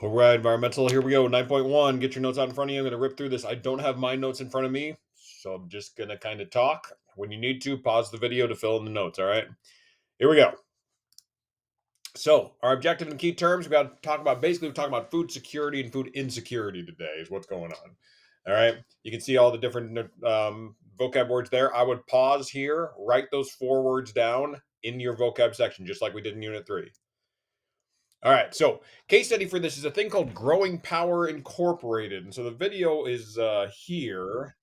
All right, environmental. Here we go. 9.1. Get your notes out in front of you. I'm going to rip through this. I don't have my notes in front of me, so I'm just going to kind of talk. When you need to, pause the video to fill in the notes. All right. Here we go. So, our objective in key terms, we got to talk about basically, we're talking about food security and food insecurity today, is what's going on. All right. You can see all the different vocab words there. I would pause here, write those 4 words down in your vocab section, just like we did in Unit 3. All right, so case study for this is a thing called Growing Power Incorporated. And so the video is here,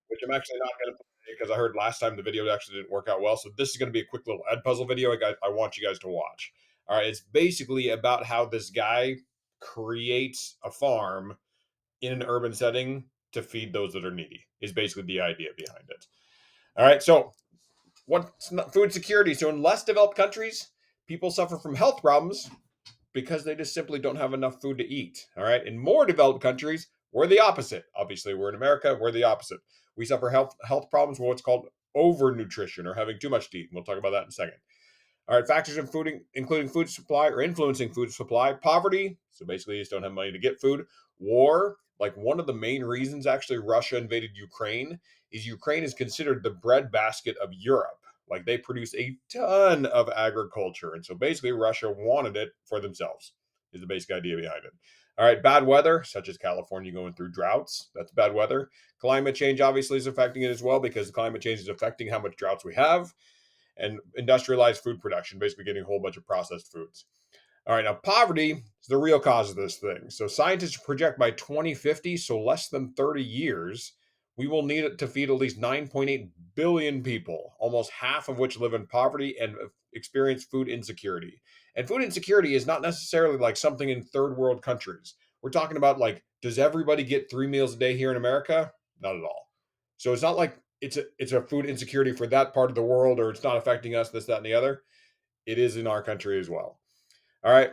which I'm actually not going to play because I heard last time the video actually didn't work out well. So this is going to be a quick little Ed puzzle video I want you guys to watch. All right, it's basically about how this guy creates a farm in an urban setting to feed those that are needy, is basically the idea behind it. All right, so what's food security? So in less developed countries, people suffer from health problems because they just simply don't have enough food to eat. All right. In more developed countries, we're the opposite. Obviously, we're in America, we're the opposite. We suffer health problems with what's called overnutrition or having too much to eat. And we'll talk about that in a second. All right, factors in food, including food supply or influencing food supply, poverty. So basically, you just don't have money to get food. War, like one of the main reasons actually Russia invaded Ukraine Ukraine is considered the breadbasket of Europe. Like they produce a ton of agriculture. And so basically, Russia wanted it for themselves, is the basic idea behind it. All right, bad weather, such as California going through droughts. That's bad weather. Climate change obviously is affecting it as well because climate change is affecting how much droughts we have, and industrialized food production, basically getting a whole bunch of processed foods. All right, now poverty is the real cause of this thing. So scientists project by 2050, so less than 30 years, we will need it to feed at least 9.8 billion people, almost half of which live in poverty and experience food insecurity. And food insecurity is not necessarily like something in third world countries. We're talking about like, does everybody get 3 meals a day here in America? Not at all. So it's not like it's a food insecurity for that part of the world, or it's not affecting us, this, that, and the other. It is in our country as well. All right.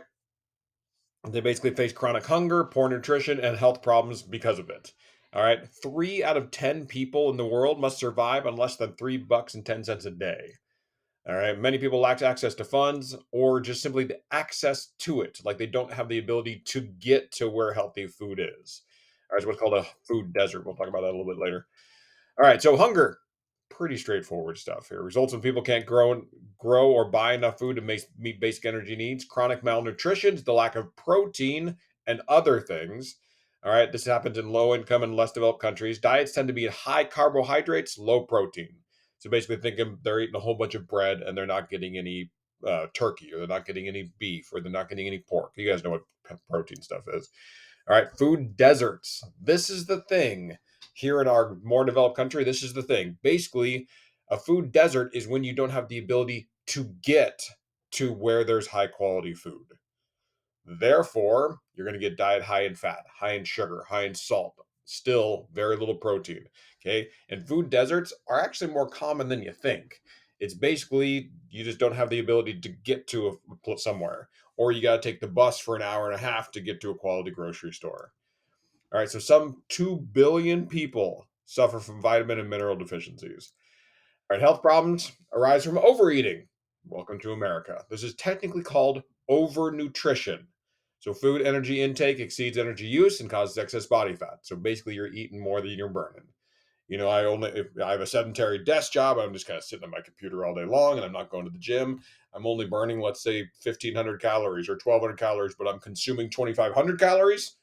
They basically face chronic hunger, poor nutrition, and health problems because of it. All right. 3 out of 10 people in the world must survive on less than $3.10 a day. All right. Many people lack access to funds or just simply the access to it. Like they don't have the ability to get to where healthy food is. All right. It's what's called a food desert. We'll talk about that a little bit later. All right, so hunger, pretty straightforward stuff here. Results when people can't grow or buy enough food to meet basic energy needs. Chronic malnutrition, the lack of protein and other things. All right, this happens in low income and less developed countries. Diets tend to be high carbohydrates, low protein. So basically, thinking they're eating a whole bunch of bread and they're not getting any turkey, or they're not getting any beef, or they're not getting any pork. You guys know what protein stuff is. All right, food deserts. This is the thing here in our more developed country. This is the thing. Basically, a food desert is when you don't have the ability to get to where there's high quality food. Therefore, you're going to get diet high in fat, high in sugar, high in salt, still very little protein. Okay. And food deserts are actually more common than you think. It's basically you just don't have the ability to get to somewhere, or you got to take the bus for an hour and a half to get to a quality grocery store. All right. So some 2 billion people suffer from vitamin and mineral deficiencies. All right. Health problems arise from overeating. Welcome to America. This is technically called overnutrition. So food energy intake exceeds energy use and causes excess body fat. So basically, you're eating more than you're burning. You know, if I have a sedentary desk job, I'm just kind of sitting at my computer all day long, and I'm not going to the gym. I'm only burning, let's say, 1,500 calories or 1,200 calories, but I'm consuming 2,500 calories.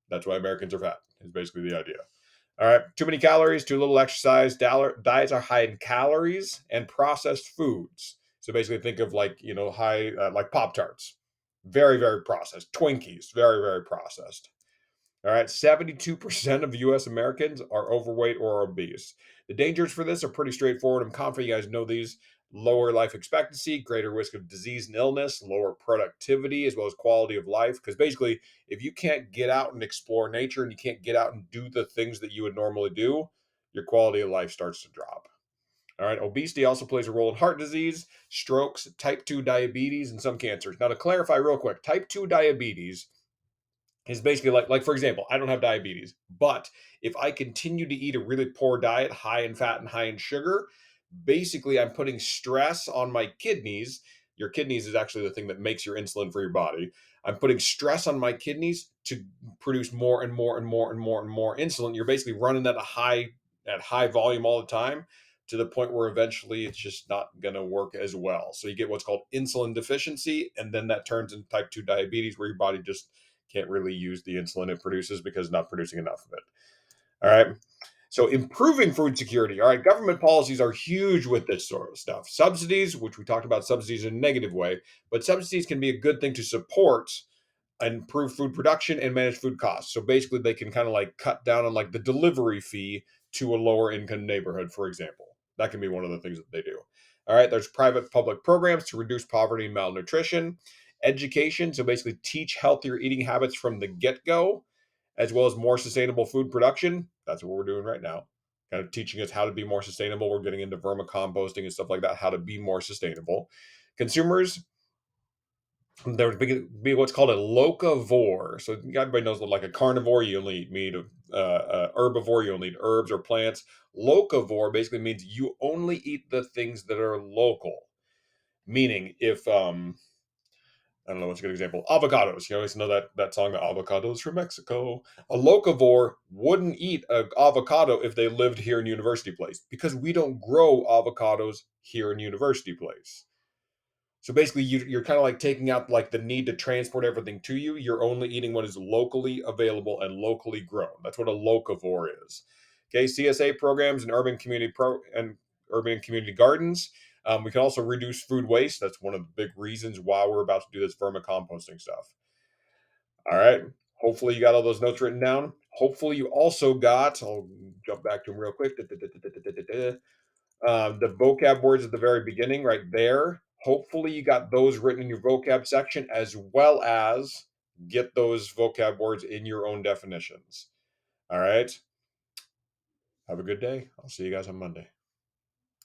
That's why Americans are fat. Is basically the idea. All right, too many calories, too little exercise. Diets are high in calories and processed foods. So basically, think of like high like Pop Tarts, very very processed. Twinkies, very very processed. All right, 72% of U.S. Americans are overweight or obese. The dangers for this are pretty straightforward. I'm confident you guys know these. Lower life expectancy, greater risk of disease and illness, lower productivity, as well as quality of life. Because basically, if you can't get out and explore nature and you can't get out and do the things that you would normally do, your quality of life starts to drop. All right, obesity also plays a role in heart disease, strokes, type 2 diabetes, and some cancers. Now, to clarify real quick, type 2 diabetes is basically like for example, I don't have diabetes, but if I continue to eat a really poor diet, high in fat and high in sugar, basically I'm putting stress on my kidneys. Your kidneys is actually the thing that makes your insulin for your body. I'm putting stress on my kidneys to produce more and more and more and more and more insulin. You're basically running at high volume all the time to the point where eventually it's just not going to work as well. So you get what's called insulin deficiency, and then that turns into type 2 diabetes, where your body just can't really use the insulin it produces because it's not producing enough of it. All right. So improving food security. All right. Government policies are huge with this sort of stuff. Subsidies, which we talked about subsidies in a negative way, but subsidies can be a good thing to support and improve food production and manage food costs. So basically they can kind of like cut down on like the delivery fee to a lower income neighborhood, for example. That can be one of the things that they do. All right. There's private public programs to reduce poverty and malnutrition. Education. So basically teach healthier eating habits from the get-go, as well as more sustainable food production. That's what we're doing right now. Kind of teaching us how to be more sustainable. We're getting into vermicomposting and stuff like that, how to be more sustainable. Consumers, there would be what's called a locavore. So everybody knows what, like a carnivore, you only eat meat. Herbivore, you only eat herbs or plants. Locavore basically means you only eat the things that are local. Meaning, if I don't know what's a good example. Avocados. You always know that song, the avocados from Mexico. A locavore wouldn't eat an avocado if they lived here in University Place, because we don't grow avocados here in University Place. So basically, you're kind of like taking out like the need to transport everything to you. You're only eating what is locally available and locally grown. That's what a locavore is. Okay, CSA programs and urban community gardens. We can also reduce food waste. That's one of the big reasons why we're about to do this vermicomposting stuff. All right. Hopefully you got all those notes written down. Hopefully you also got. I'll jump back to them real quick. The vocab words at the very beginning, right there. Hopefully, you got those written in your vocab section, as well as get those vocab words in your own definitions. All right. Have a good day. I'll see you guys on Monday.